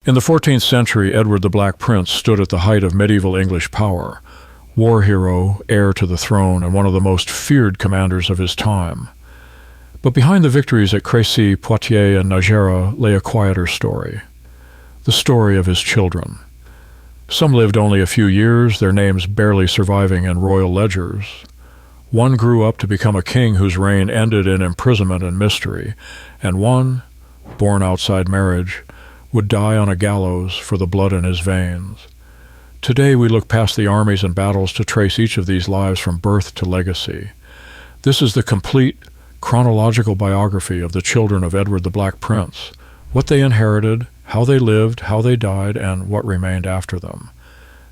In the 14th century, Edward the Black Prince stood at the height of medieval English power, war hero, heir to the throne, and one of the most feared commanders of his time. But behind the victories at Crécy, Poitiers, and Najera lay a quieter story, the story of his children. Some lived only a few years, their names barely surviving in royal ledgers. One grew up to become a king whose reign ended in imprisonment and mystery, and one, born outside marriage, would die on a gallows for the blood in his veins. Today we look past the armies and battles to trace each of these lives from birth to legacy. This is the complete, chronological biography of the children of Edward the Black Prince, what they inherited, how they lived, how they died, and what remained after them.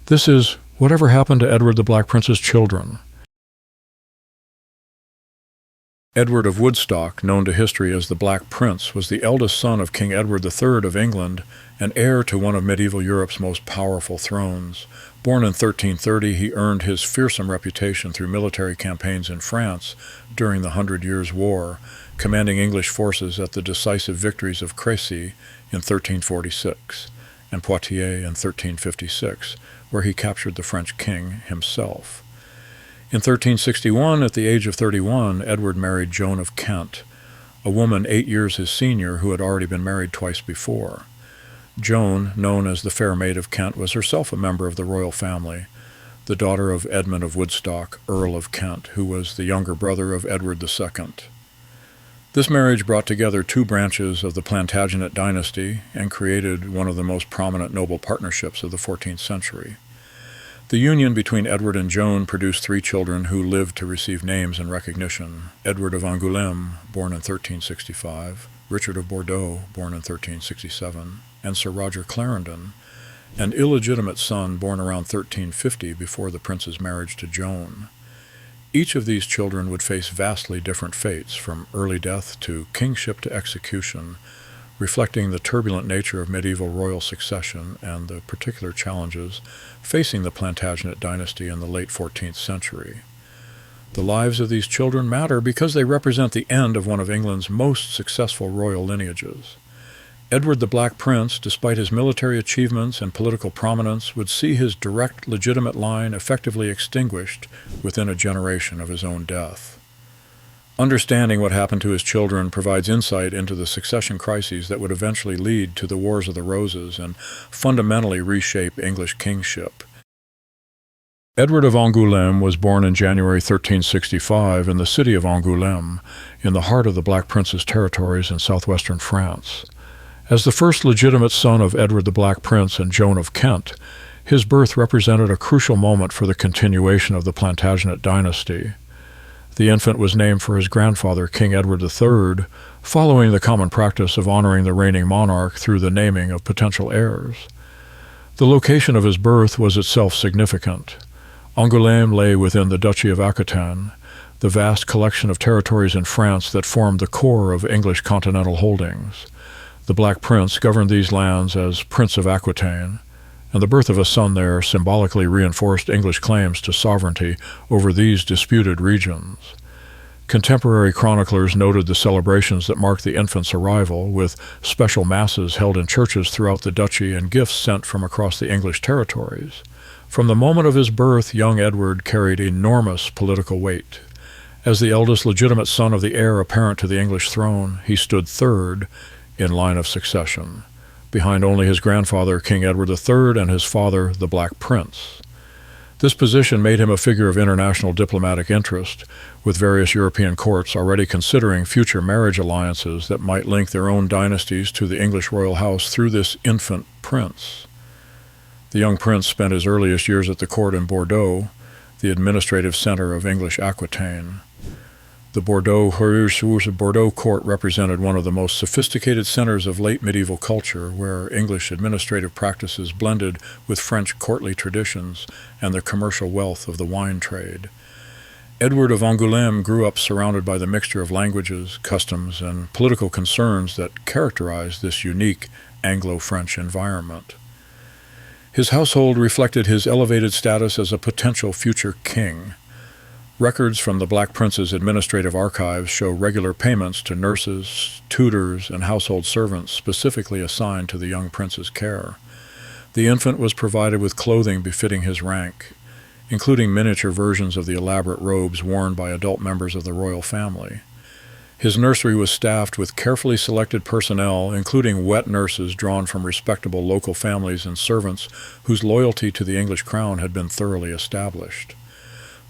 This is Whatever Happened to Edward the Black Prince's Children. Edward of Woodstock, known to history as the Black Prince, was the eldest son of King Edward III of England and heir to one of medieval Europe's most powerful thrones. Born in 1330, he earned his fearsome reputation through military campaigns in France during the Hundred Years' War, commanding English forces at the decisive victories of Crécy in 1346 and Poitiers in 1356, where he captured the French king himself. In 1361, at the age of 31, Edward married Joan of Kent, a woman 8 years his senior who had already been married twice before. Joan, known as the Fair Maid of Kent, was herself a member of the royal family, the daughter of Edmund of Woodstock, Earl of Kent, who was the younger brother of Edward II. This marriage brought together two branches of the Plantagenet dynasty and created one of the most prominent noble partnerships of the 14th century. The union between Edward and Joan produced three children who lived to receive names and recognition: Edward of Angouleme, born in 1365, Richard of Bordeaux, born in 1367, and Sir Roger Clarendon, an illegitimate son born around 1350 before the prince's marriage to Joan. Each of these children would face vastly different fates, from early death to kingship to execution, reflecting the turbulent nature of medieval royal succession and the particular challenges facing the Plantagenet dynasty in the late 14th century. The lives of these children matter because they represent the end of one of England's most successful royal lineages. Edward the Black Prince, despite his military achievements and political prominence, would see his direct, legitimate line effectively extinguished within a generation of his own death. Understanding what happened to his children provides insight into the succession crises that would eventually lead to the Wars of the Roses and fundamentally reshape English kingship. Edward of Angouleme was born in January 1365 in the city of Angouleme, in the heart of the Black Prince's territories in southwestern France. As the first legitimate son of Edward the Black Prince and Joan of Kent, his birth represented a crucial moment for the continuation of the Plantagenet dynasty. The infant was named for his grandfather, King Edward III, following the common practice of honoring the reigning monarch through the naming of potential heirs. The location of his birth was itself significant. Angouleme lay within the Duchy of Aquitaine, the vast collection of territories in France that formed the core of English continental holdings. The Black Prince governed these lands as Prince of Aquitaine, and the birth of a son there symbolically reinforced English claims to sovereignty over these disputed regions. Contemporary chroniclers noted the celebrations that marked the infant's arrival, with special masses held in churches throughout the duchy and gifts sent from across the English territories. From the moment of his birth, young Edward carried enormous political weight. As the eldest legitimate son of the heir apparent to the English throne, he stood third in line of succession, behind only his grandfather, King Edward III, and his father, the Black Prince. This position made him a figure of international diplomatic interest, with various European courts already considering future marriage alliances that might link their own dynasties to the English royal house through this infant prince. The young prince spent his earliest years at the court in Bordeaux, the administrative center of English Aquitaine. The Bordeaux court represented one of the most sophisticated centers of late medieval culture, where English administrative practices blended with French courtly traditions and the commercial wealth of the wine trade. Edward of Angouleme grew up surrounded by the mixture of languages, customs, and political concerns that characterized this unique Anglo-French environment. His household reflected his elevated status as a potential future king. Records from the Black Prince's administrative archives show regular payments to nurses, tutors, and household servants specifically assigned to the young prince's care. The infant was provided with clothing befitting his rank, including miniature versions of the elaborate robes worn by adult members of the royal family. His nursery was staffed with carefully selected personnel, including wet nurses drawn from respectable local families and servants whose loyalty to the English crown had been thoroughly established.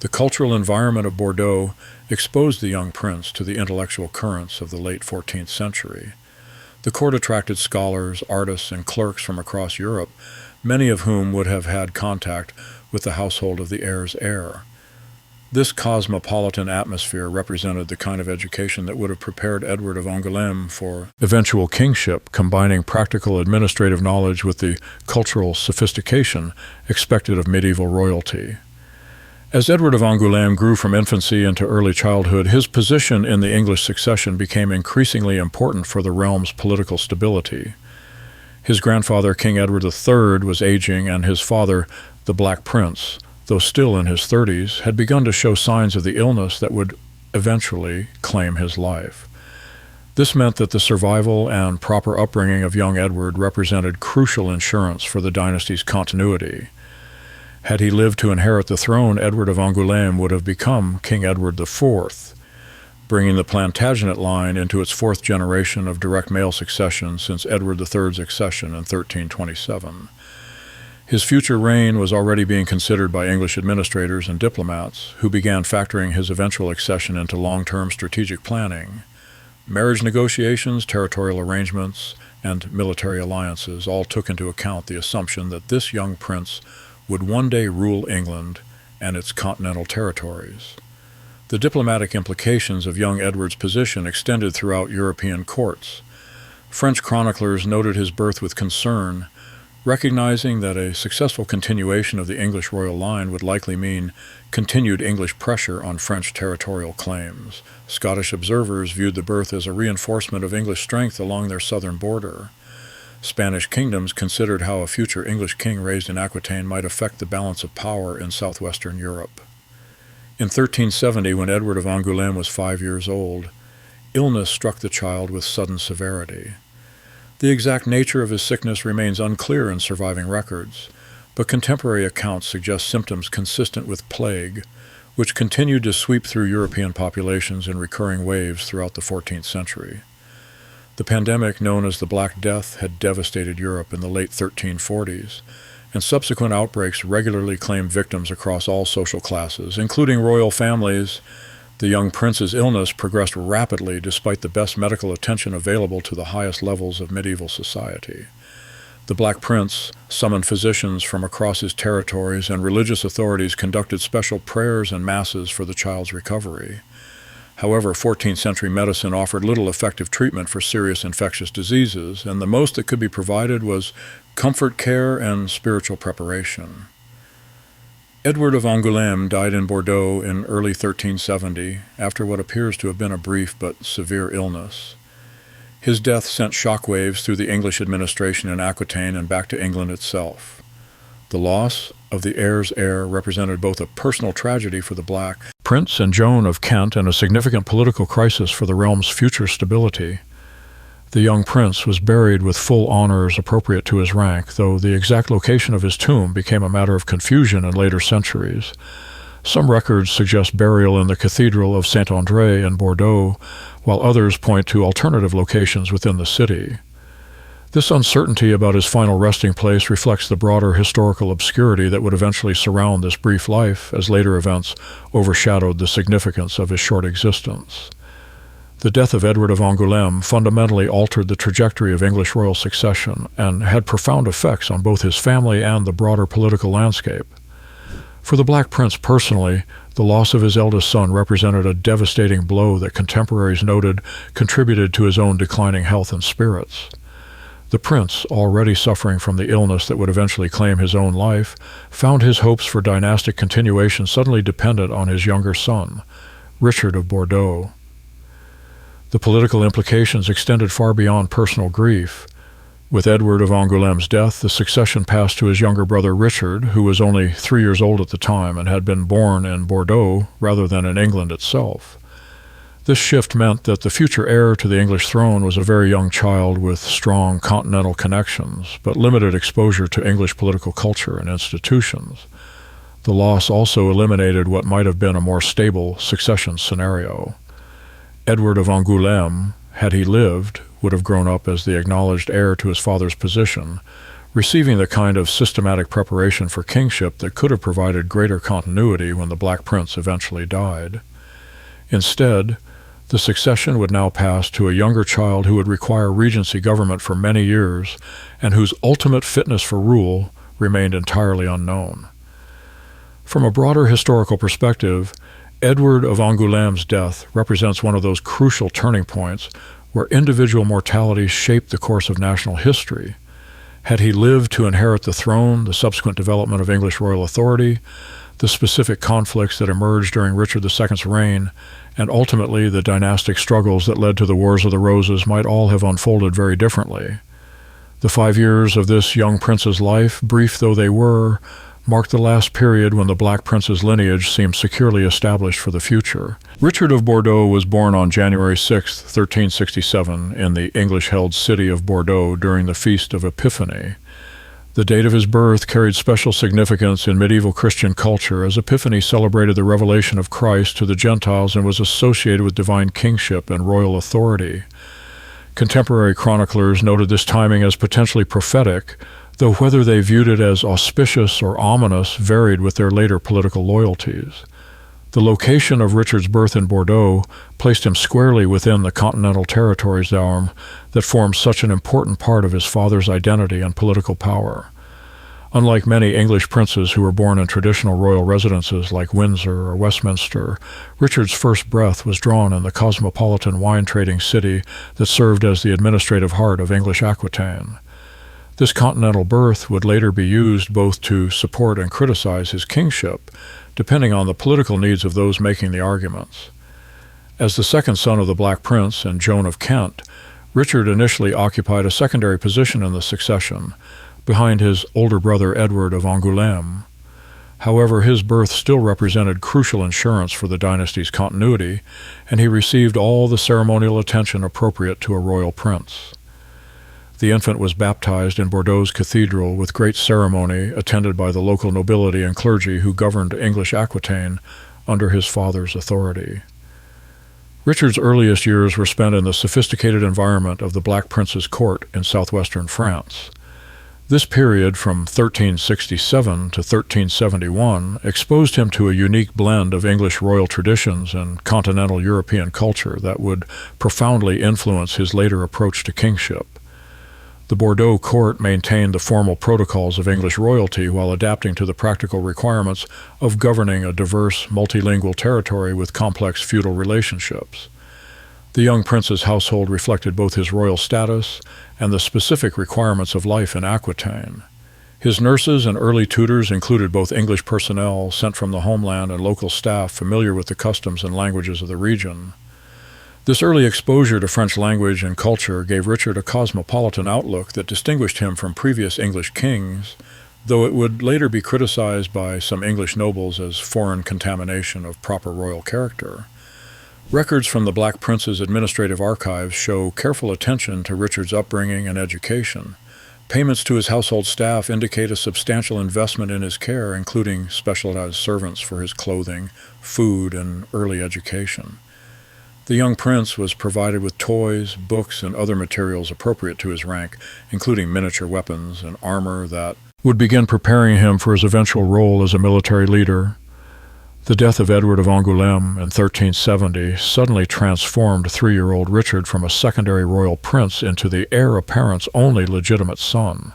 The cultural environment of Bordeaux exposed the young prince to the intellectual currents of the late 14th century. The court attracted scholars, artists, and clerks from across Europe, many of whom would have had contact with the household of the heir's heir. This cosmopolitan atmosphere represented the kind of education that would have prepared Edward of Angouleme for eventual kingship, combining practical administrative knowledge with the cultural sophistication expected of medieval royalty. As Edward of Angouleme grew from infancy into early childhood, his position in the English succession became increasingly important for the realm's political stability. His grandfather, King Edward III, was aging, and his father, the Black Prince, though still in his 30s, had begun to show signs of the illness that would eventually claim his life. This meant that the survival and proper upbringing of young Edward represented crucial insurance for the dynasty's continuity. Had he lived to inherit the throne, Edward of Angouleme would have become King Edward IV, bringing the Plantagenet line into its fourth generation of direct male succession since Edward III's accession in 1327. His future reign was already being considered by English administrators and diplomats, who began factoring his eventual accession into long-term strategic planning. Marriage negotiations, territorial arrangements, and military alliances all took into account the assumption that this young prince would one day rule England and its continental territories. The diplomatic implications of young Edward's position extended throughout European courts. French chroniclers noted his birth with concern, recognizing that a successful continuation of the English royal line would likely mean continued English pressure on French territorial claims. Scottish observers viewed the birth as a reinforcement of English strength along their southern border. Spanish kingdoms considered how a future English king raised in Aquitaine might affect the balance of power in southwestern Europe. In 1370, when Edward of Angouleme was 5 years old, illness struck the child with sudden severity. The exact nature of his sickness remains unclear in surviving records, but contemporary accounts suggest symptoms consistent with plague, which continued to sweep through European populations in recurring waves throughout the 14th century. The pandemic known as the Black Death had devastated Europe in the late 1340s, and subsequent outbreaks regularly claimed victims across all social classes, including royal families. The young prince's illness progressed rapidly despite the best medical attention available to the highest levels of medieval society. The Black Prince summoned physicians from across his territories, and religious authorities conducted special prayers and masses for the child's recovery. However, 14th century medicine offered little effective treatment for serious infectious diseases, and the most that could be provided was comfort care and spiritual preparation. Edward of Angouleme died in Bordeaux in early 1370 after what appears to have been a brief but severe illness. His death sent shockwaves through the English administration in Aquitaine and back to England itself. The loss of the heir's heir represented both a personal tragedy for the Black Prince and Joan of Kent and a significant political crisis for the realm's future stability. The young prince was buried with full honors appropriate to his rank, though the exact location of his tomb became a matter of confusion in later centuries. Some records suggest burial in the Cathedral of Saint-André in Bordeaux, while others point to alternative locations within the city. This uncertainty about his final resting place reflects the broader historical obscurity that would eventually surround this brief life, as later events overshadowed the significance of his short existence. The death of Edward of Angouleme fundamentally altered the trajectory of English royal succession and had profound effects on both his family and the broader political landscape. For the Black Prince personally, the loss of his eldest son represented a devastating blow that contemporaries noted contributed to his own declining health and spirits. The prince, already suffering from the illness that would eventually claim his own life, found his hopes for dynastic continuation suddenly dependent on his younger son, Richard of Bordeaux. The political implications extended far beyond personal grief. With Edward of Angouleme's death, the succession passed to his younger brother Richard, who was only 3 years old at the time and had been born in Bordeaux rather than in England itself. This shift meant that the future heir to the English throne was a very young child with strong continental connections, but limited exposure to English political culture and institutions. The loss also eliminated what might have been a more stable succession scenario. Edward of Angouleme, had he lived, would have grown up as the acknowledged heir to his father's position, receiving the kind of systematic preparation for kingship that could have provided greater continuity when the Black Prince eventually died. Instead, the succession would now pass to a younger child who would require regency government for many years and whose ultimate fitness for rule remained entirely unknown. From a broader historical perspective, Edward of Angouleme's death represents one of those crucial turning points where individual mortality shaped the course of national history. Had he lived to inherit the throne, the subsequent development of English royal authority, the specific conflicts that emerged during Richard II's reign, and ultimately the dynastic struggles that led to the Wars of the Roses might all have unfolded very differently. The 5 years of this young prince's life, brief though they were, marked the last period when the Black Prince's lineage seemed securely established for the future. Richard of Bordeaux was born on January 6, 1367, in the English-held city of Bordeaux during the Feast of Epiphany. The date of his birth carried special significance in medieval Christian culture, as Epiphany celebrated the revelation of Christ to the Gentiles and was associated with divine kingship and royal authority. Contemporary chroniclers noted this timing as potentially prophetic, though whether they viewed it as auspicious or ominous varied with their later political loyalties. The location of Richard's birth in Bordeaux placed him squarely within the continental territories that formed such an important part of his father's identity and political power. Unlike many English princes who were born in traditional royal residences like Windsor or Westminster, Richard's first breath was drawn in the cosmopolitan wine-trading city that served as the administrative heart of English Aquitaine. This continental birth would later be used both to support and criticize his kingship, depending on the political needs of those making the arguments. As the second son of the Black Prince and Joan of Kent, Richard initially occupied a secondary position in the succession, behind his older brother Edward of Angouleme. However, his birth still represented crucial insurance for the dynasty's continuity, and he received all the ceremonial attention appropriate to a royal prince. The infant was baptized in Bordeaux's cathedral with great ceremony, attended by the local nobility and clergy who governed English Aquitaine under his father's authority. Richard's earliest years were spent in the sophisticated environment of the Black Prince's court in southwestern France. This period, from 1367 to 1371, exposed him to a unique blend of English royal traditions and continental European culture that would profoundly influence his later approach to kingship. The Bordeaux court maintained the formal protocols of English royalty while adapting to the practical requirements of governing a diverse, multilingual territory with complex feudal relationships. The young prince's household reflected both his royal status and the specific requirements of life in Aquitaine. His nurses and early tutors included both English personnel sent from the homeland and local staff familiar with the customs and languages of the region. This early exposure to French language and culture gave Richard a cosmopolitan outlook that distinguished him from previous English kings, though it would later be criticized by some English nobles as foreign contamination of proper royal character. Records from the Black Prince's administrative archives show careful attention to Richard's upbringing and education. Payments to his household staff indicate a substantial investment in his care, including specialized servants for his clothing, food, and early education. The young prince was provided with toys, books, and other materials appropriate to his rank, including miniature weapons and armor that would begin preparing him for his eventual role as a military leader. The death of Edward of Angouleme in 1370 suddenly transformed 3-year-old Richard from a secondary royal prince into the heir apparent's only legitimate son.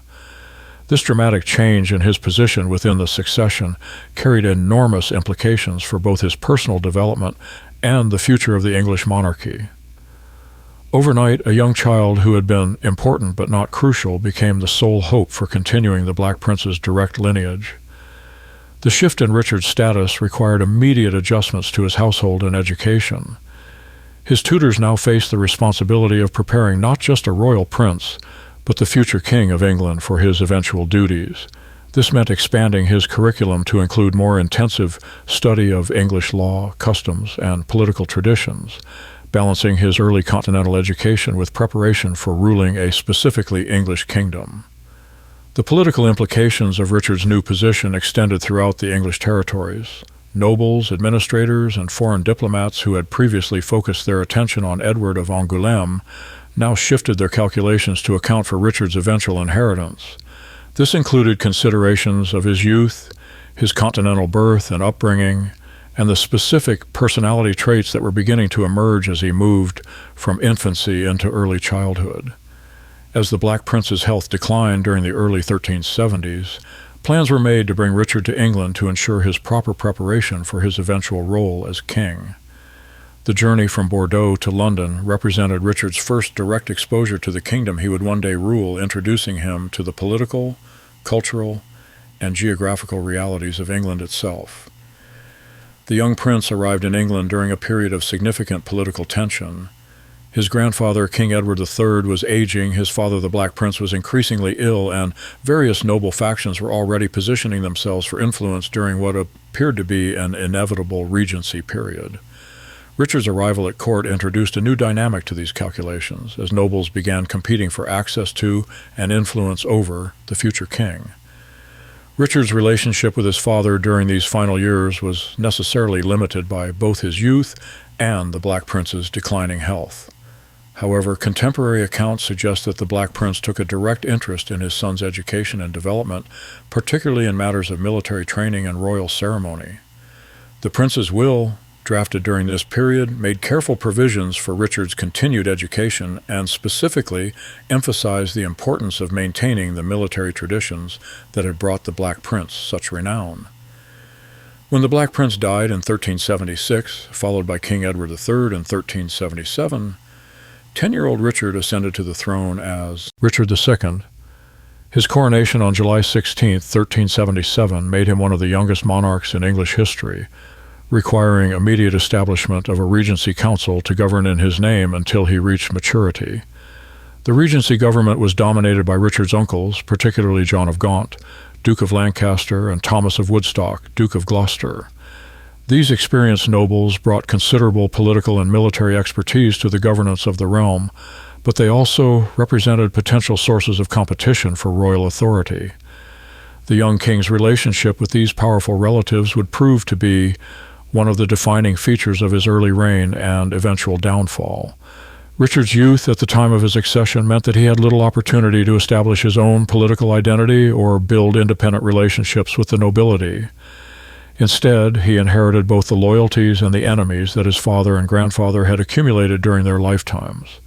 This dramatic change in his position within the succession carried enormous implications for both his personal development and the future of the English monarchy. Overnight, a young child who had been important but not crucial became the sole hope for continuing the Black Prince's direct lineage. The shift in Richard's status required immediate adjustments to his household and education. His tutors now faced the responsibility of preparing not just a royal prince, but the future king of England for his eventual duties. This meant expanding his curriculum to include more intensive study of English law, customs, and political traditions, balancing his early continental education with preparation for ruling a specifically English kingdom. The political implications of Richard's new position extended throughout the English territories. Nobles, administrators, and foreign diplomats who had previously focused their attention on Edward of Angouleme now shifted their calculations to account for Richard's eventual inheritance. This included considerations of his youth, his continental birth and upbringing, and the specific personality traits that were beginning to emerge as he moved from infancy into early childhood. As the Black Prince's health declined during the early 1370s, plans were made to bring Richard to England to ensure his proper preparation for his eventual role as king. The journey from Bordeaux to London represented Richard's first direct exposure to the kingdom he would one day rule, introducing him to the political, cultural, and geographical realities of England itself. The young prince arrived in England during a period of significant political tension. His grandfather, King Edward III, was aging, his father, the Black Prince, was increasingly ill, and various noble factions were already positioning themselves for influence during what appeared to be an inevitable regency period. Richard's arrival at court introduced a new dynamic to these calculations, as nobles began competing for access to and influence over the future king. Richard's relationship with his father during these final years was necessarily limited by both his youth and the Black Prince's declining health. However, contemporary accounts suggest that the Black Prince took a direct interest in his son's education and development, particularly in matters of military training and royal ceremony. The prince's will, drafted during this period, made careful provisions for Richard's continued education and specifically emphasized the importance of maintaining the military traditions that had brought the Black Prince such renown. When the Black Prince died in 1376, followed by King Edward III in 1377, 10-year-old Richard ascended to the throne as Richard II. His coronation on July 16, 1377, made him one of the youngest monarchs in English history, requiring immediate establishment of a regency council to govern in his name until he reached maturity. The regency government was dominated by Richard's uncles, particularly John of Gaunt, Duke of Lancaster, and Thomas of Woodstock, Duke of Gloucester. These experienced nobles brought considerable political and military expertise to the governance of the realm, but they also represented potential sources of competition for royal authority. The young king's relationship with these powerful relatives would prove to be one of the defining features of his early reign and eventual downfall. Richard's youth at the time of his accession meant that he had little opportunity to establish his own political identity or build independent relationships with the nobility. Instead, he inherited both the loyalties and the enemies that his father and grandfather had accumulated during their lifetimes.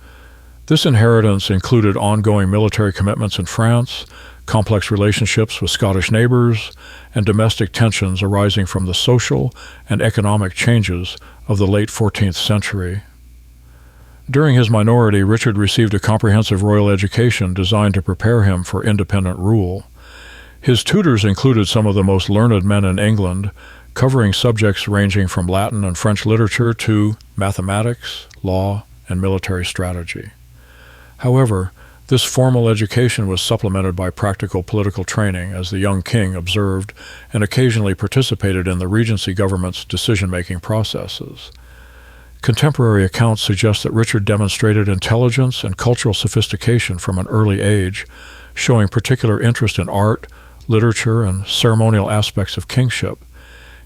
This inheritance included ongoing military commitments in France, complex relationships with Scottish neighbors, and domestic tensions arising from the social and economic changes of the late 14th century. During his minority, Richard received a comprehensive royal education designed to prepare him for independent rule. His tutors included some of the most learned men in England, covering subjects ranging from Latin and French literature to mathematics, law, and military strategy. However, this formal education was supplemented by practical political training as the young king observed and occasionally participated in the regency government's decision-making processes. Contemporary accounts suggest that Richard demonstrated intelligence and cultural sophistication from an early age, showing particular interest in art, literature, and ceremonial aspects of kingship.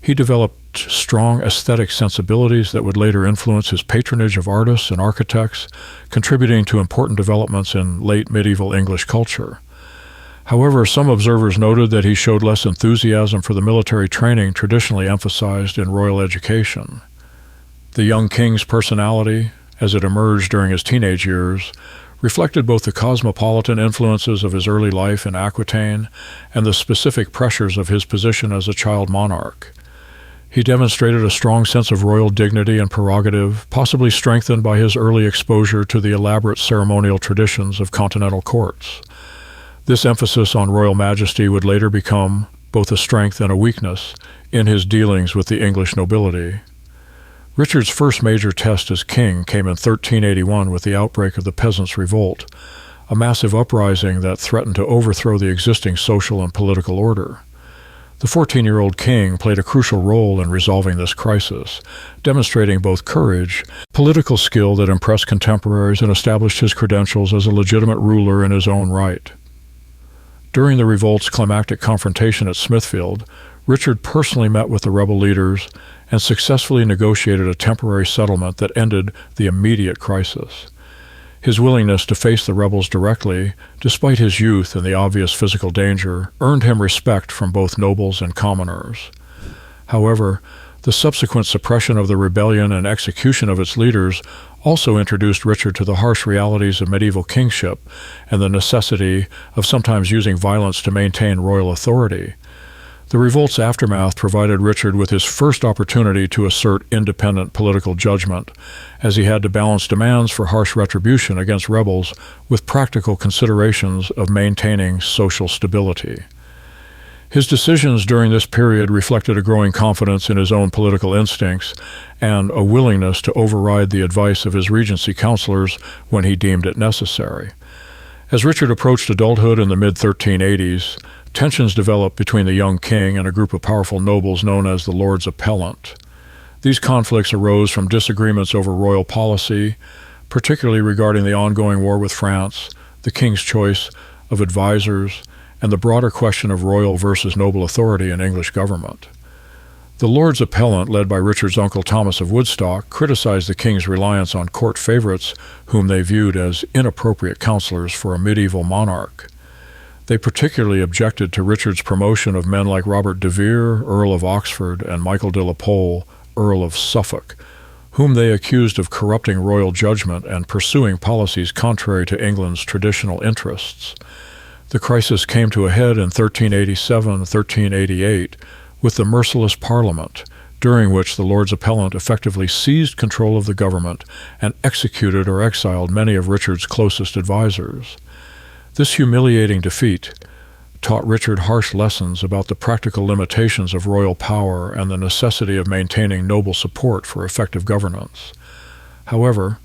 He developed strong aesthetic sensibilities that would later influence his patronage of artists and architects, contributing to important developments in late medieval English culture. However, some observers noted that he showed less enthusiasm for the military training traditionally emphasized in royal education. The young king's personality, as it emerged during his teenage years, reflected both the cosmopolitan influences of his early life in Aquitaine and the specific pressures of his position as a child monarch. He demonstrated a strong sense of royal dignity and prerogative, possibly strengthened by his early exposure to the elaborate ceremonial traditions of continental courts. This emphasis on royal majesty would later become both a strength and a weakness in his dealings with the English nobility. Richard's first major test as king came in 1381 with the outbreak of the Peasants' Revolt, a massive uprising that threatened to overthrow the existing social and political order. The 14-year-old king played a crucial role in resolving this crisis, demonstrating both courage, political skill that impressed contemporaries and established his credentials as a legitimate ruler in his own right. During the revolt's climactic confrontation at Smithfield, Richard personally met with the rebel leaders and successfully negotiated a temporary settlement that ended the immediate crisis. His willingness to face the rebels directly, despite his youth and the obvious physical danger, earned him respect from both nobles and commoners. However, the subsequent suppression of the rebellion and execution of its leaders also introduced Richard to the harsh realities of medieval kingship and the necessity of sometimes using violence to maintain royal authority. The revolt's aftermath provided Richard with his first opportunity to assert independent political judgment, as he had to balance demands for harsh retribution against rebels with practical considerations of maintaining social stability. His decisions during this period reflected a growing confidence in his own political instincts and a willingness to override the advice of his regency counselors when he deemed it necessary. As Richard approached adulthood in the mid-1380s, tensions developed between the young king and a group of powerful nobles known as the Lords Appellant. These conflicts arose from disagreements over royal policy, particularly regarding the ongoing war with France, the king's choice of advisors, and the broader question of royal versus noble authority in English government. The Lords Appellant, led by Richard's uncle Thomas of Woodstock, criticized the king's reliance on court favorites whom they viewed as inappropriate counselors for a medieval monarch. They particularly objected to Richard's promotion of men like Robert de Vere, Earl of Oxford, and Michael de la Pole, Earl of Suffolk, whom they accused of corrupting royal judgment and pursuing policies contrary to England's traditional interests. The crisis came to a head in 1387-1388 with the merciless Parliament, during which the Lords Appellant effectively seized control of the government and executed or exiled many of Richard's closest advisors. This humiliating defeat taught Richard harsh lessons about the practical limitations of royal power and the necessity of maintaining noble support for effective governance. However,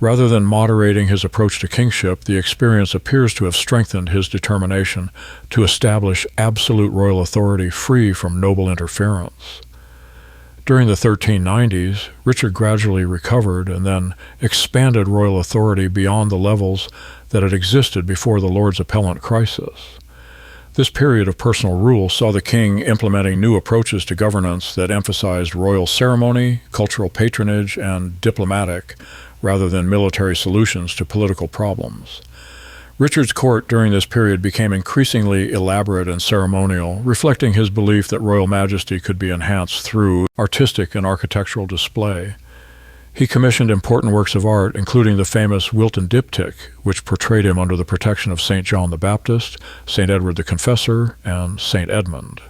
rather than moderating his approach to kingship, the experience appears to have strengthened his determination to establish absolute royal authority free from noble interference. During the 1390s, Richard gradually recovered and then expanded royal authority beyond the levels that had existed before the Lords Appellant crisis. This period of personal rule saw the king implementing new approaches to governance that emphasized royal ceremony, cultural patronage, and diplomatic, rather than military solutions to political problems. Richard's court during this period became increasingly elaborate and ceremonial, reflecting his belief that royal majesty could be enhanced through artistic and architectural display. He commissioned important works of art, including the famous Wilton diptych, which portrayed him under the protection of St. John the Baptist, St. Edward the Confessor, and St. Edmund.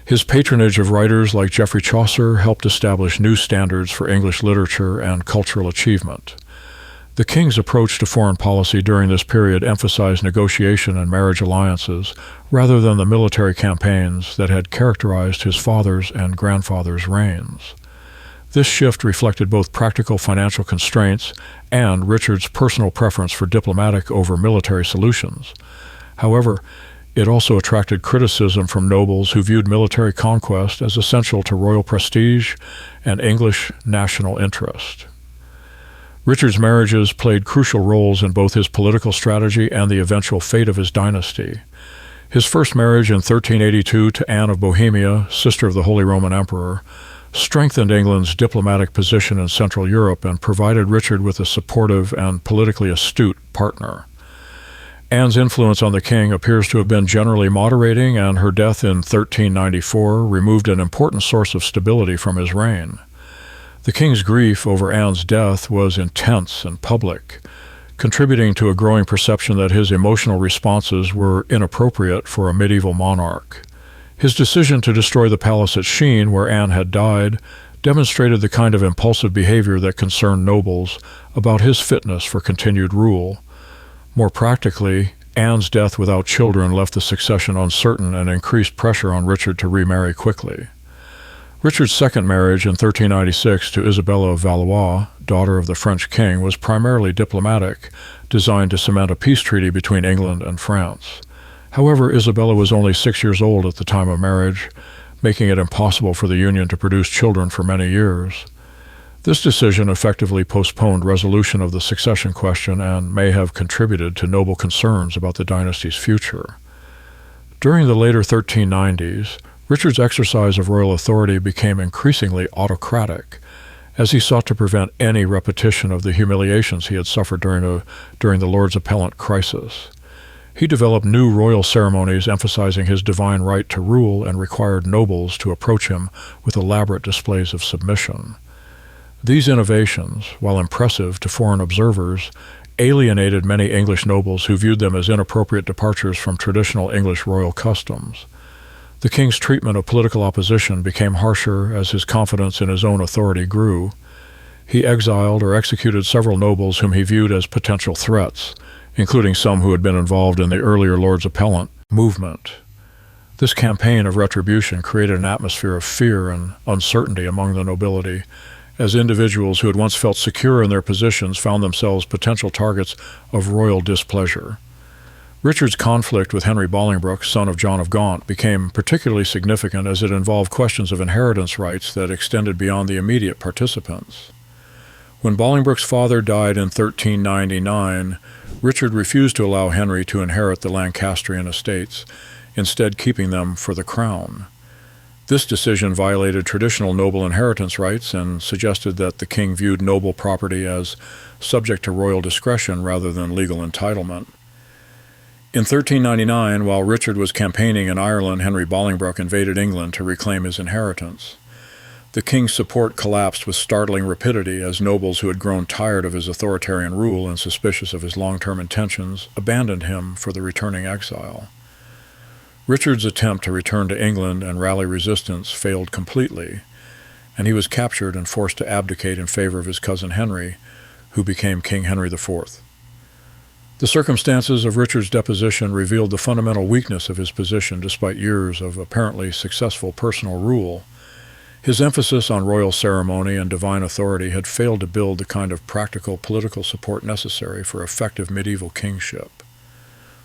His patronage of writers like Geoffrey Chaucer helped establish new standards for English literature and cultural achievement. The king's approach to foreign policy during this period emphasized negotiation and marriage alliances, rather than the military campaigns that had characterized his father's and grandfather's reigns. This shift reflected both practical financial constraints and Richard's personal preference for diplomatic over military solutions. However, it also attracted criticism from nobles who viewed military conquest as essential to royal prestige and English national interest. Richard's marriages played crucial roles in both his political strategy and the eventual fate of his dynasty. His first marriage in 1382 to Anne of Bohemia, sister of the Holy Roman Emperor, strengthened England's diplomatic position in Central Europe and provided Richard with a supportive and politically astute partner. Anne's influence on the king appears to have been generally moderating, and her death in 1394 removed an important source of stability from his reign. The king's grief over Anne's death was intense and public, contributing to a growing perception that his emotional responses were inappropriate for a medieval monarch. His decision to destroy the palace at Sheen, where Anne had died, demonstrated the kind of impulsive behavior that concerned nobles about his fitness for continued rule. More practically, Anne's death without children left the succession uncertain and increased pressure on Richard to remarry quickly. Richard's second marriage in 1396 to Isabella of Valois, daughter of the French king, was primarily diplomatic, designed to cement a peace treaty between England and France. However, Isabella was only 6 years old at the time of marriage, making it impossible for the union to produce children for many years. This decision effectively postponed resolution of the succession question and may have contributed to noble concerns about the dynasty's future. During the later 1390s, Richard's exercise of royal authority became increasingly autocratic, as he sought to prevent any repetition of the humiliations he had suffered during the Lords Appellant crisis. He developed new royal ceremonies emphasizing his divine right to rule and required nobles to approach him with elaborate displays of submission. These innovations, while impressive to foreign observers, alienated many English nobles who viewed them as inappropriate departures from traditional English royal customs. The king's treatment of political opposition became harsher as his confidence in his own authority grew. He exiled or executed several nobles whom he viewed as potential threats, including some who had been involved in the earlier Lords Appellant movement. This campaign of retribution created an atmosphere of fear and uncertainty among the nobility, as individuals who had once felt secure in their positions found themselves potential targets of royal displeasure. Richard's conflict with Henry Bolingbroke, son of John of Gaunt, became particularly significant as it involved questions of inheritance rights that extended beyond the immediate participants. When Bolingbroke's father died in 1399, Richard refused to allow Henry to inherit the Lancastrian estates, instead keeping them for the crown. This decision violated traditional noble inheritance rights and suggested that the king viewed noble property as subject to royal discretion rather than legal entitlement. In 1399, while Richard was campaigning in Ireland, Henry Bolingbroke invaded England to reclaim his inheritance. The king's support collapsed with startling rapidity as nobles who had grown tired of his authoritarian rule and suspicious of his long-term intentions abandoned him for the returning exile. Richard's attempt to return to England and rally resistance failed completely, and he was captured and forced to abdicate in favor of his cousin Henry, who became King Henry IV. The circumstances of Richard's deposition revealed the fundamental weakness of his position despite years of apparently successful personal rule. His emphasis on royal ceremony and divine authority had failed to build the kind of practical political support necessary for effective medieval kingship.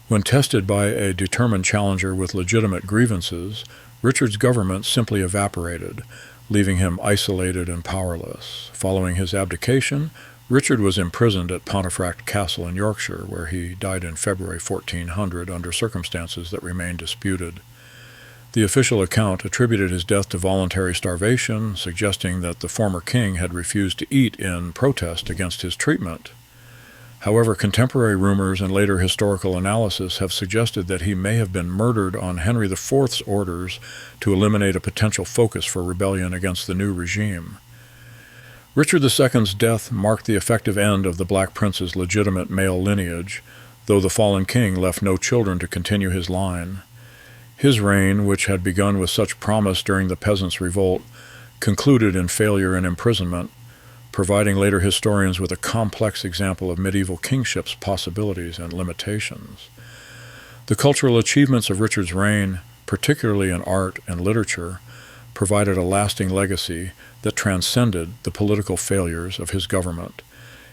When tested by a determined challenger with legitimate grievances, Richard's government simply evaporated, leaving him isolated and powerless. Following his abdication, Richard was imprisoned at Pontefract Castle in Yorkshire, where he died in February 1400 under circumstances that remain disputed. The official account attributed his death to voluntary starvation, suggesting that the former king had refused to eat in protest against his treatment. However, contemporary rumors and later historical analysis have suggested that he may have been murdered on Henry IV's orders to eliminate a potential focus for rebellion against the new regime. Richard II's death marked the effective end of the Black Prince's legitimate male lineage, though the fallen king left no children to continue his line. His reign, which had begun with such promise during the Peasants' Revolt, concluded in failure and imprisonment, providing later historians with a complex example of medieval kingship's possibilities and limitations. The cultural achievements of Richard's reign, particularly in art and literature, provided a lasting legacy that transcended the political failures of his government.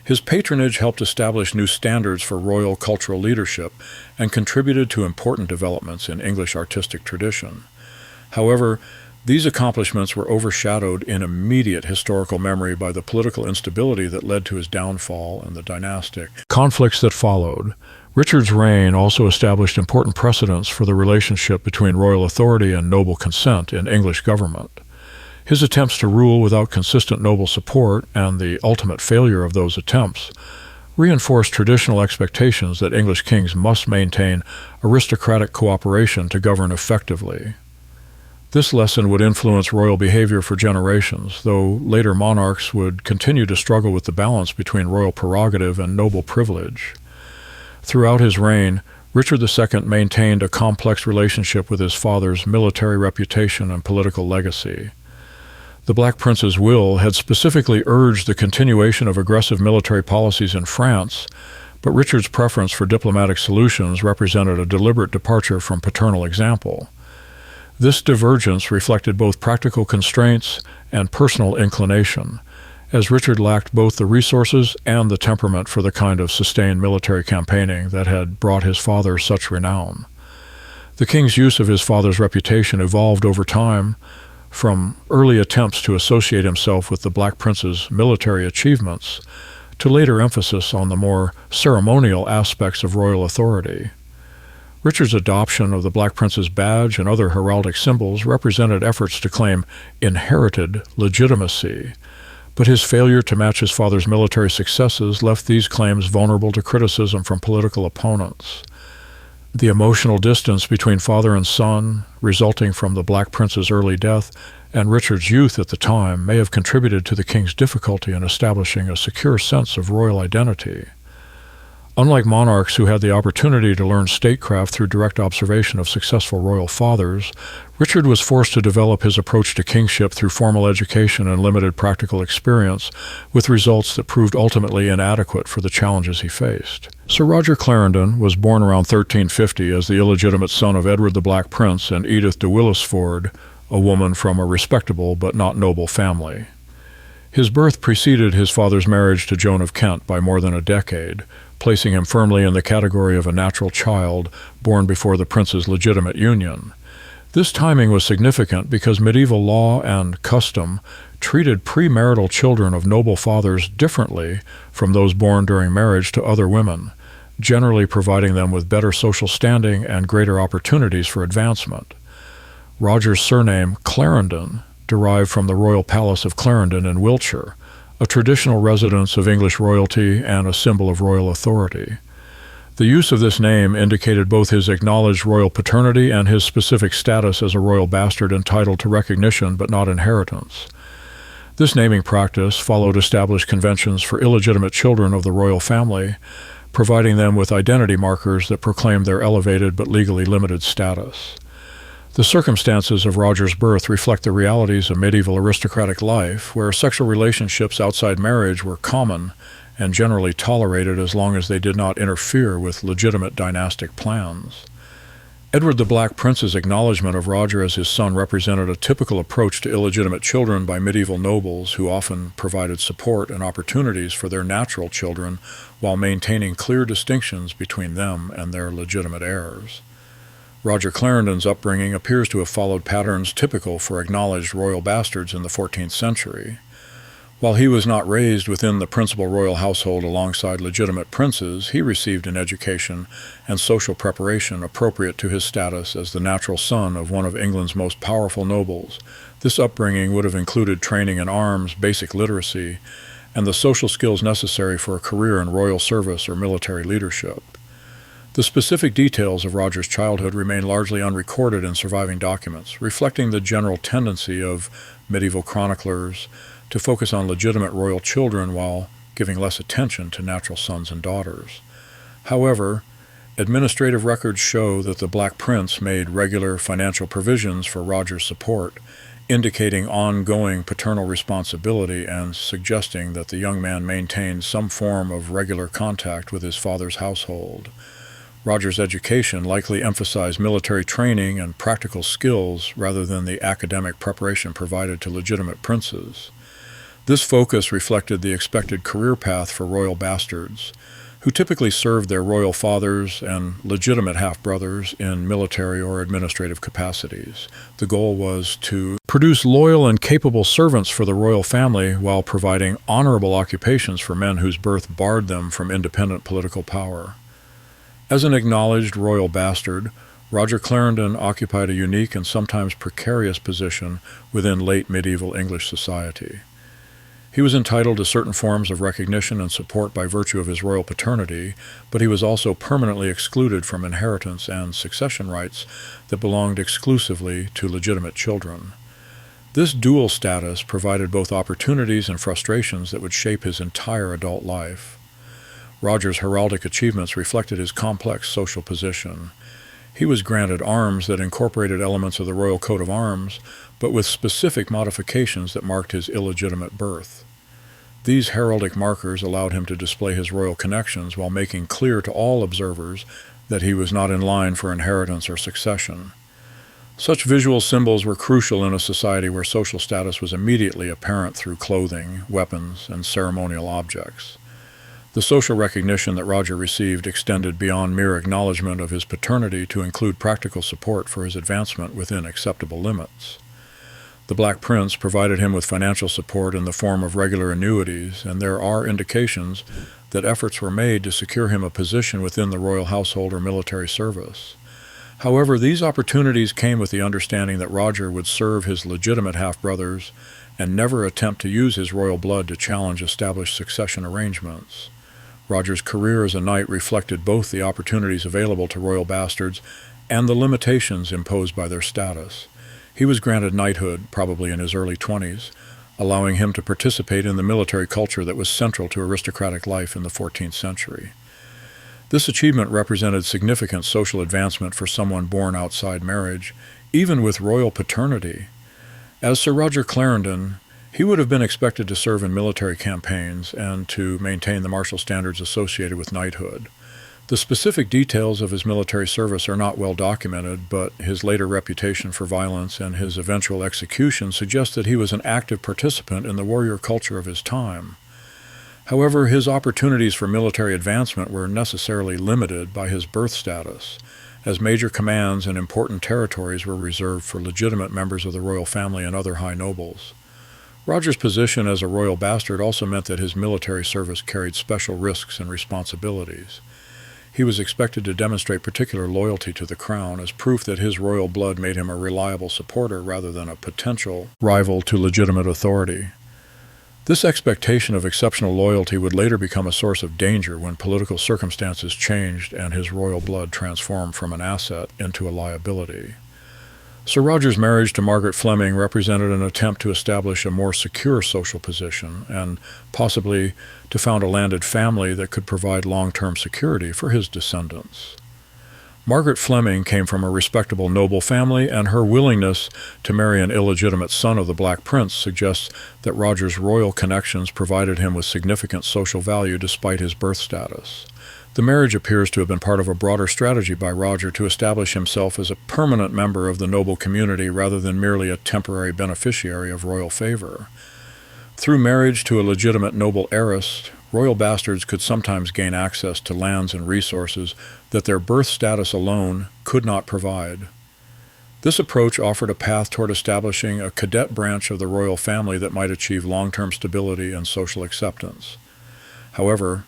His patronage helped establish new standards for royal cultural leadership and contributed to important developments in English artistic tradition. However, these accomplishments were overshadowed in immediate historical memory by the political instability that led to his downfall and the dynastic conflicts that followed. Richard's reign also established important precedents for the relationship between royal authority and noble consent in English government. His attempts to rule without consistent noble support, and the ultimate failure of those attempts, reinforced traditional expectations that English kings must maintain aristocratic cooperation to govern effectively. This lesson would influence royal behavior for generations, though later monarchs would continue to struggle with the balance between royal prerogative and noble privilege. Throughout his reign, Richard II maintained a complex relationship with his father's military reputation and political legacy. The Black Prince's will had specifically urged the continuation of aggressive military policies in France, but Richard's preference for diplomatic solutions represented a deliberate departure from paternal example. This divergence reflected both practical constraints and personal inclination, as Richard lacked both the resources and the temperament for the kind of sustained military campaigning that had brought his father such renown. The king's use of his father's reputation evolved over time, from early attempts to associate himself with the Black Prince's military achievements to later emphasis on the more ceremonial aspects of royal authority. Richard's adoption of the Black Prince's badge and other heraldic symbols represented efforts to claim inherited legitimacy, but his failure to match his father's military successes left these claims vulnerable to criticism from political opponents. The emotional distance between father and son, resulting from the Black Prince's early death and Richard's youth at the time, may have contributed to the king's difficulty in establishing a secure sense of royal identity. Unlike monarchs who had the opportunity to learn statecraft through direct observation of successful royal fathers, Richard was forced to develop his approach to kingship through formal education and limited practical experience, with results that proved ultimately inadequate for the challenges he faced. Sir Roger Clarendon was born around 1350 as the illegitimate son of Edward the Black Prince and Edith de Willisford, a woman from a respectable but not noble family. His birth preceded his father's marriage to Joan of Kent by more than a decade, placing him firmly in the category of a natural child born before the prince's legitimate union. This timing was significant because medieval law and custom treated premarital children of noble fathers differently from those born during marriage to other women, generally providing them with better social standing and greater opportunities for advancement. Roger's surname, Clarendon, derived from the royal palace of Clarendon in Wiltshire, a traditional residence of English royalty and a symbol of royal authority. The use of this name indicated both his acknowledged royal paternity and his specific status as a royal bastard entitled to recognition but not inheritance. This naming practice followed established conventions for illegitimate children of the royal family, providing them with identity markers that proclaimed their elevated but legally limited status. The circumstances of Roger's birth reflect the realities of medieval aristocratic life, where sexual relationships outside marriage were common and generally tolerated as long as they did not interfere with legitimate dynastic plans. Edward the Black Prince's acknowledgement of Roger as his son represented a typical approach to illegitimate children by medieval nobles who often provided support and opportunities for their natural children while maintaining clear distinctions between them and their legitimate heirs. Roger Clarendon's upbringing appears to have followed patterns typical for acknowledged royal bastards in the 14th century. While he was not raised within the principal royal household alongside legitimate princes, he received an education and social preparation appropriate to his status as the natural son of one of England's most powerful nobles. This upbringing would have included training in arms, basic literacy, and the social skills necessary for a career in royal service or military leadership. The specific details of Roger's childhood remain largely unrecorded in surviving documents, reflecting the general tendency of medieval chroniclers to focus on legitimate royal children while giving less attention to natural sons and daughters. However, administrative records show that the Black Prince made regular financial provisions for Roger's support, indicating ongoing paternal responsibility and suggesting that the young man maintained some form of regular contact with his father's household. Roger's education likely emphasized military training and practical skills rather than the academic preparation provided to legitimate princes. This focus reflected the expected career path for royal bastards, who typically served their royal fathers and legitimate half-brothers in military or administrative capacities. The goal was to produce loyal and capable servants for the royal family while providing honorable occupations for men whose birth barred them from independent political power. As an acknowledged royal bastard, Roger Clarendon occupied a unique and sometimes precarious position within late medieval English society. He was entitled to certain forms of recognition and support by virtue of his royal paternity, but he was also permanently excluded from inheritance and succession rights that belonged exclusively to legitimate children. This dual status provided both opportunities and frustrations that would shape his entire adult life. Roger's heraldic achievements reflected his complex social position. He was granted arms that incorporated elements of the royal coat of arms, but with specific modifications that marked his illegitimate birth. These heraldic markers allowed him to display his royal connections while making clear to all observers that he was not in line for inheritance or succession. Such visual symbols were crucial in a society where social status was immediately apparent through clothing, weapons, and ceremonial objects. The social recognition that Roger received extended beyond mere acknowledgement of his paternity to include practical support for his advancement within acceptable limits. The Black Prince provided him with financial support in the form of regular annuities, and there are indications that efforts were made to secure him a position within the royal household or military service. However, these opportunities came with the understanding that Roger would serve his legitimate half-brothers and never attempt to use his royal blood to challenge established succession arrangements. Roger's career as a knight reflected both the opportunities available to royal bastards and the limitations imposed by their status. He was granted knighthood, probably in his early 20s, allowing him to participate in the military culture that was central to aristocratic life in the 14th century. This achievement represented significant social advancement for someone born outside marriage, even with royal paternity. As Sir Roger Clarendon, he would have been expected to serve in military campaigns and to maintain the martial standards associated with knighthood. The specific details of his military service are not well documented, but his later reputation for violence and his eventual execution suggest that he was an active participant in the warrior culture of his time. However, his opportunities for military advancement were necessarily limited by his birth status, as major commands and important territories were reserved for legitimate members of the royal family and other high nobles. Roger's position as a royal bastard also meant that his military service carried special risks and responsibilities. He was expected to demonstrate particular loyalty to the crown as proof that his royal blood made him a reliable supporter rather than a potential rival to legitimate authority. This expectation of exceptional loyalty would later become a source of danger when political circumstances changed and his royal blood transformed from an asset into a liability. Sir Roger's marriage to Margaret Fleming represented an attempt to establish a more secure social position and possibly to found a landed family that could provide long-term security for his descendants. Margaret Fleming came from a respectable noble family, and her willingness to marry an illegitimate son of the Black Prince suggests that Roger's royal connections provided him with significant social value despite his birth status. The marriage appears to have been part of a broader strategy by Roger to establish himself as a permanent member of the noble community rather than merely a temporary beneficiary of royal favor. Through marriage to a legitimate noble heiress, royal bastards could sometimes gain access to lands and resources that their birth status alone could not provide. This approach offered a path toward establishing a cadet branch of the royal family that might achieve long-term stability and social acceptance. However,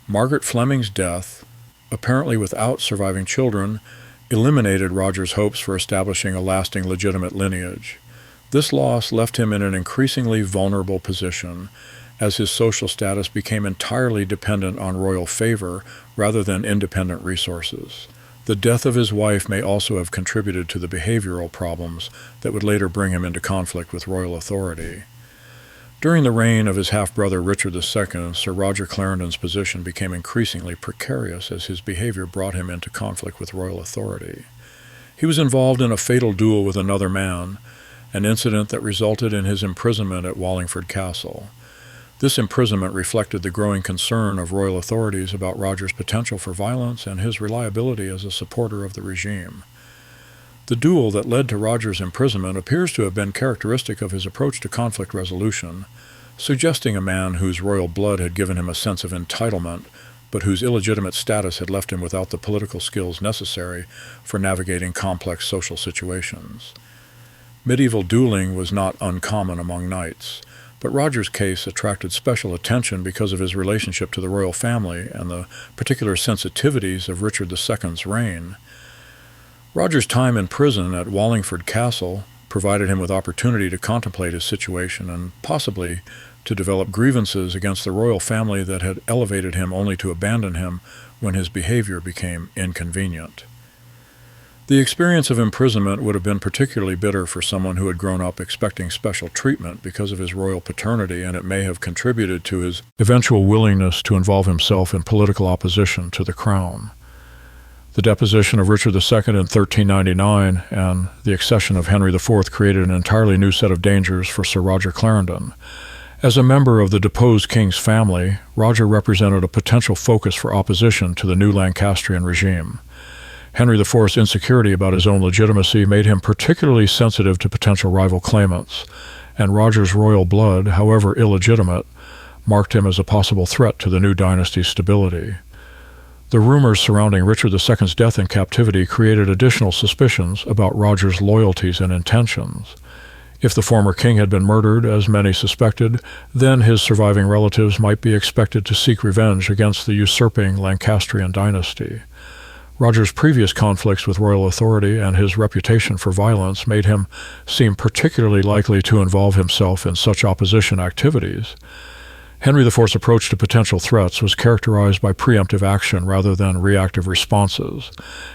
Margaret Fleming's death, apparently without surviving children, eliminated Roger's hopes for establishing a lasting legitimate lineage. This loss left him in an increasingly vulnerable position, as his social status became entirely dependent on royal favor rather than independent resources. The death of his wife may also have contributed to the behavioral problems that would later bring him into conflict with royal authority. During the reign of his half-brother Richard II, Sir Roger Clarendon's position became increasingly precarious as his behavior brought him into conflict with royal authority. He was involved in a fatal duel with another man, an incident that resulted in his imprisonment at Wallingford Castle. This imprisonment reflected the growing concern of royal authorities about Roger's potential for violence and his reliability as a supporter of the regime. The duel that led to Roger's imprisonment appears to have been characteristic of his approach to conflict resolution, suggesting a man whose royal blood had given him a sense of entitlement, but whose illegitimate status had left him without the political skills necessary for navigating complex social situations. Medieval dueling was not uncommon among knights, but Roger's case attracted special attention because of his relationship to the royal family and the particular sensitivities of Richard II's reign. Roger's time in prison at Wallingford Castle provided him with opportunity to contemplate his situation and possibly to develop grievances against the royal family that had elevated him only to abandon him when his behavior became inconvenient. The experience of imprisonment would have been particularly bitter for someone who had grown up expecting special treatment because of his royal paternity, and it may have contributed to his eventual willingness to involve himself in political opposition to the crown. The deposition of Richard II in 1399 and the accession of Henry IV created an entirely new set of dangers for Sir Roger Clarendon. As a member of the deposed king's family, Roger represented a potential focus for opposition to the new Lancastrian regime. Henry IV's insecurity about his own legitimacy made him particularly sensitive to potential rival claimants, and Roger's royal blood, however illegitimate, marked him as a possible threat to the new dynasty's stability. The rumors surrounding Richard II's death in captivity created additional suspicions about Roger's loyalties and intentions. If the former king had been murdered, as many suspected, then his surviving relatives might be expected to seek revenge against the usurping Lancastrian dynasty. Roger's previous conflicts with royal authority and his reputation for violence made him seem particularly likely to involve himself in such opposition activities. Henry IV's approach to potential threats was characterized by preemptive action rather than reactive responses,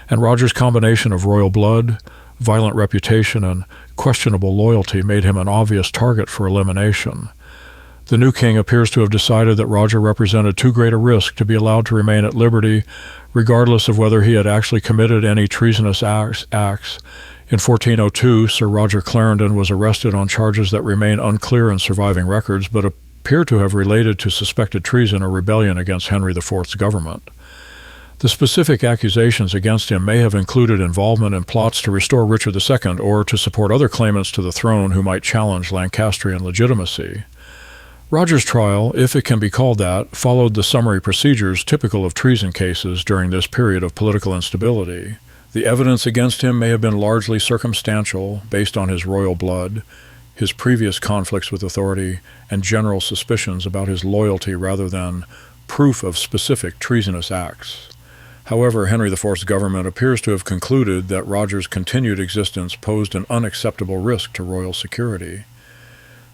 and Roger's combination of royal blood, violent reputation, and questionable loyalty made him an obvious target for elimination. The new king appears to have decided that Roger represented too great a risk to be allowed to remain at liberty, regardless of whether he had actually committed any treasonous acts. In 1402, Sir Roger Clarendon was arrested on charges that remain unclear in surviving records, but appear to have related to suspected treason or rebellion against Henry IV's government. The specific accusations against him may have included involvement in plots to restore Richard II or to support other claimants to the throne who might challenge Lancastrian legitimacy. Roger's trial, if it can be called that, followed the summary procedures typical of treason cases during this period of political instability. The evidence against him may have been largely circumstantial, based on his royal blood, his previous conflicts with authority, and general suspicions about his loyalty rather than proof of specific treasonous acts. However, Henry IV's government appears to have concluded that Roger's continued existence posed an unacceptable risk to royal security.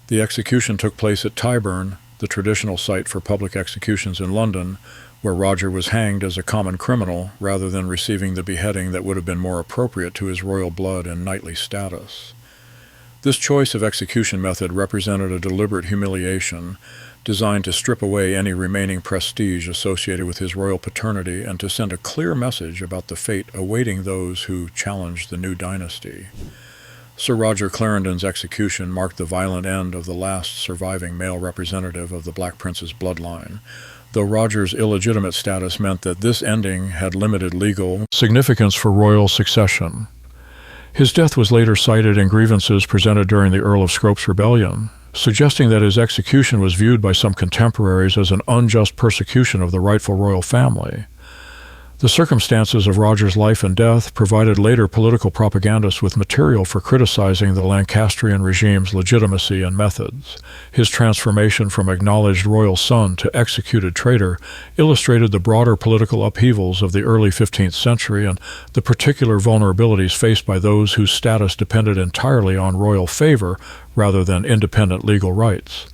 The execution took place at Tyburn, the traditional site for public executions in London, where Roger was hanged as a common criminal rather than receiving the beheading that would have been more appropriate to his royal blood and knightly status. This choice of execution method represented a deliberate humiliation, designed to strip away any remaining prestige associated with his royal paternity and to send a clear message about the fate awaiting those who challenged the new dynasty. Sir Roger Clarendon's execution marked the violent end of the last surviving male representative of the Black Prince's bloodline, though Roger's illegitimate status meant that this ending had limited legal significance for royal succession. His death was later cited in grievances presented during the Earl of Scrope's rebellion, suggesting that his execution was viewed by some contemporaries as an unjust persecution of the rightful royal family. The circumstances of Roger's life and death provided later political propagandists with material for criticizing the Lancastrian regime's legitimacy and methods. His transformation from acknowledged royal son to executed traitor illustrated the broader political upheavals of the early 15th century and the particular vulnerabilities faced by those whose status depended entirely on royal favor rather than independent legal rights.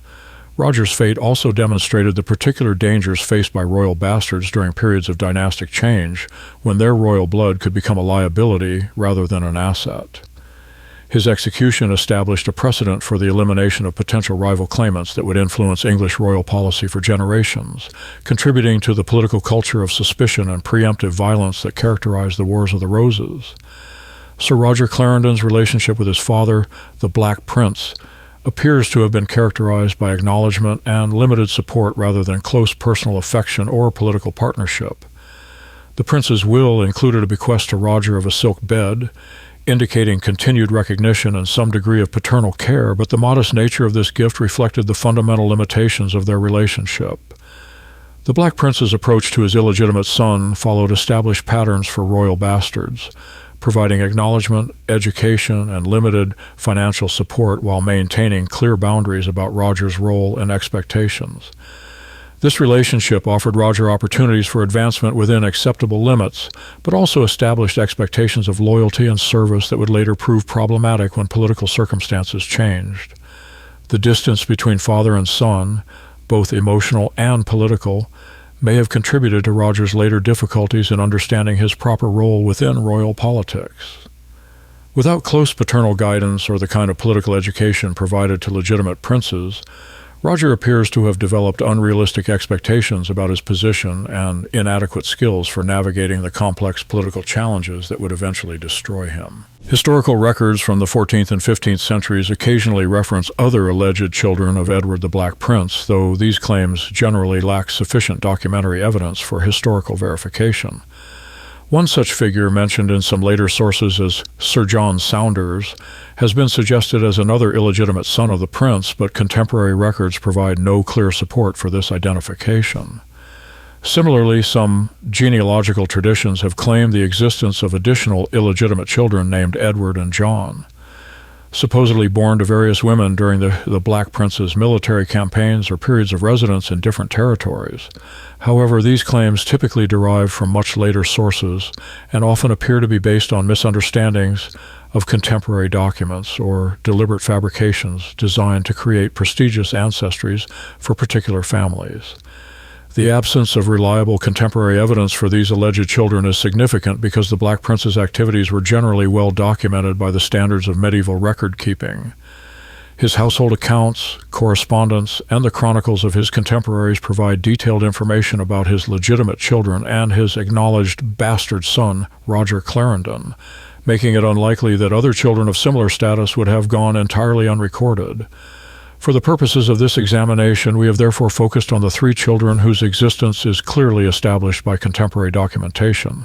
Roger's fate also demonstrated the particular dangers faced by royal bastards during periods of dynastic change, when their royal blood could become a liability rather than an asset. His execution established a precedent for the elimination of potential rival claimants that would influence English royal policy for generations, contributing to the political culture of suspicion and preemptive violence that characterized the Wars of the Roses. Sir Roger Clarendon's relationship with his father, the Black Prince, appears to have been characterized by acknowledgement and limited support rather than close personal affection or political partnership. The prince's will included a bequest to Roger of a silk bed, indicating continued recognition and some degree of paternal care, but the modest nature of this gift reflected the fundamental limitations of their relationship. The Black Prince's approach to his illegitimate son followed established patterns for royal bastards, providing acknowledgement, education, and limited financial support while maintaining clear boundaries about Roger's role and expectations. This relationship offered Roger opportunities for advancement within acceptable limits, but also established expectations of loyalty and service that would later prove problematic when political circumstances changed. The distance between father and son, both emotional and political, may have contributed to Roger's later difficulties in understanding his proper role within royal politics. Without close paternal guidance or the kind of political education provided to legitimate princes, Roger appears to have developed unrealistic expectations about his position and inadequate skills for navigating the complex political challenges that would eventually destroy him. Historical records from the 14th and 15th centuries occasionally reference other alleged children of Edward the Black Prince, though these claims generally lack sufficient documentary evidence for historical verification. One such figure, mentioned in some later sources as Sir John Saunders, has been suggested as another illegitimate son of the prince, but contemporary records provide no clear support for this identification. Similarly, some genealogical traditions have claimed the existence of additional illegitimate children named Edward and John, supposedly born to various women during the Black Prince's military campaigns or periods of residence in different territories. However, these claims typically derive from much later sources and often appear to be based on misunderstandings of contemporary documents or deliberate fabrications designed to create prestigious ancestries for particular families. The absence of reliable contemporary evidence for these alleged children is significant because the Black Prince's activities were generally well documented by the standards of medieval record-keeping. His household accounts, correspondence, and the chronicles of his contemporaries provide detailed information about his legitimate children and his acknowledged bastard son, Roger Clarendon, making it unlikely that other children of similar status would have gone entirely unrecorded. For the purposes of this examination, we have therefore focused on the three children whose existence is clearly established by contemporary documentation: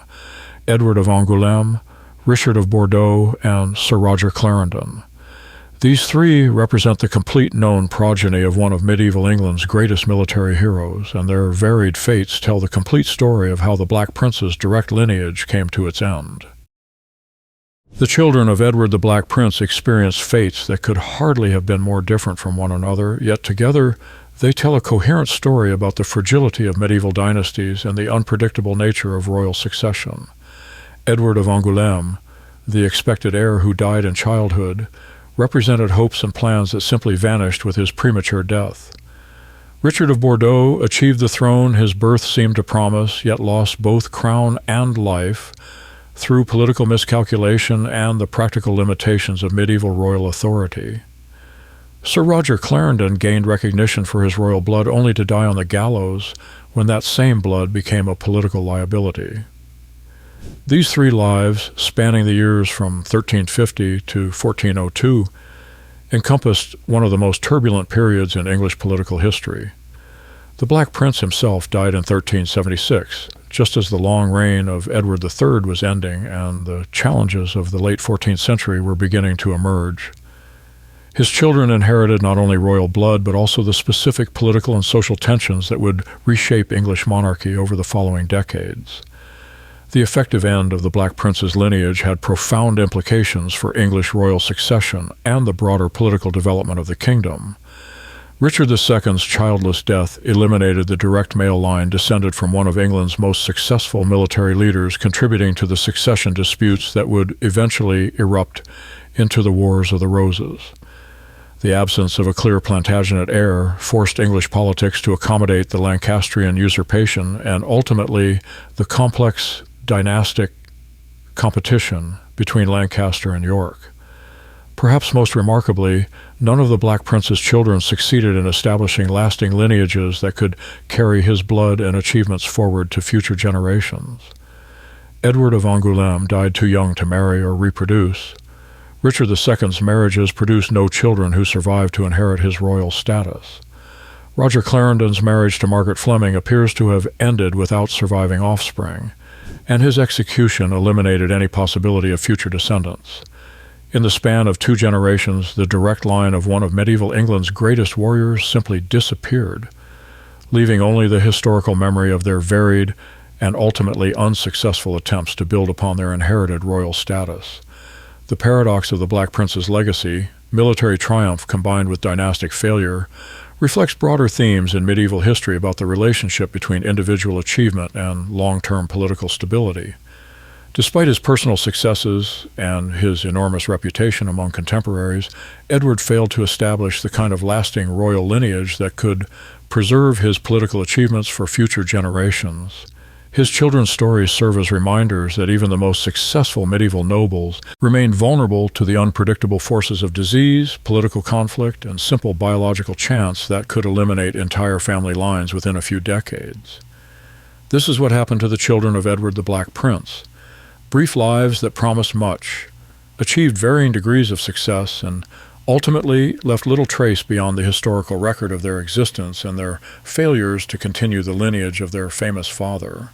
Edward of Angouleme, Richard of Bordeaux, and Sir Roger Clarendon. These three represent the complete known progeny of one of medieval England's greatest military heroes, and their varied fates tell the complete story of how the Black Prince's direct lineage came to its end. The children of Edward the Black Prince experienced fates that could hardly have been more different from one another, yet together they tell a coherent story about the fragility of medieval dynasties and the unpredictable nature of royal succession. Edward of Angouleme, the expected heir who died in childhood, represented hopes and plans that simply vanished with his premature death. Richard of Bordeaux achieved the throne his birth seemed to promise, yet lost both crown and life through political miscalculation and the practical limitations of medieval royal authority. Sir Roger Clarendon gained recognition for his royal blood only to die on the gallows when that same blood became a political liability. These three lives, spanning the years from 1350 to 1402, encompassed one of the most turbulent periods in English political history. The Black Prince himself died in 1376, just as the long reign of Edward III was ending and the challenges of the late 14th century were beginning to emerge. His children inherited not only royal blood, but also the specific political and social tensions that would reshape English monarchy over the following decades. The effective end of the Black Prince's lineage had profound implications for English royal succession and the broader political development of the kingdom. Richard II's childless death eliminated the direct male line descended from one of England's most successful military leaders, contributing to the succession disputes that would eventually erupt into the Wars of the Roses. The absence of a clear Plantagenet heir forced English politics to accommodate the Lancastrian usurpation and ultimately the complex dynastic competition between Lancaster and York. Perhaps most remarkably, none of the Black Prince's children succeeded in establishing lasting lineages that could carry his blood and achievements forward to future generations. Edward of Angouleme died too young to marry or reproduce. Richard II's marriages produced no children who survived to inherit his royal status. Roger Clarendon's marriage to Margaret Fleming appears to have ended without surviving offspring, and his execution eliminated any possibility of future descendants. In the span of 2 generations, the direct line of one of medieval England's greatest warriors simply disappeared, leaving only the historical memory of their varied and ultimately unsuccessful attempts to build upon their inherited royal status. The paradox of the Black Prince's legacy, military triumph combined with dynastic failure, reflects broader themes in medieval history about the relationship between individual achievement and long-term political stability. Despite his personal successes and his enormous reputation among contemporaries, Edward failed to establish the kind of lasting royal lineage that could preserve his political achievements for future generations. His children's stories serve as reminders that even the most successful medieval nobles remained vulnerable to the unpredictable forces of disease, political conflict, and simple biological chance that could eliminate entire family lines within a few decades. This is what happened to the children of Edward the Black Prince. Brief lives that promised much, achieved varying degrees of success, and ultimately left little trace beyond the historical record of their existence and their failures to continue the lineage of their famous father.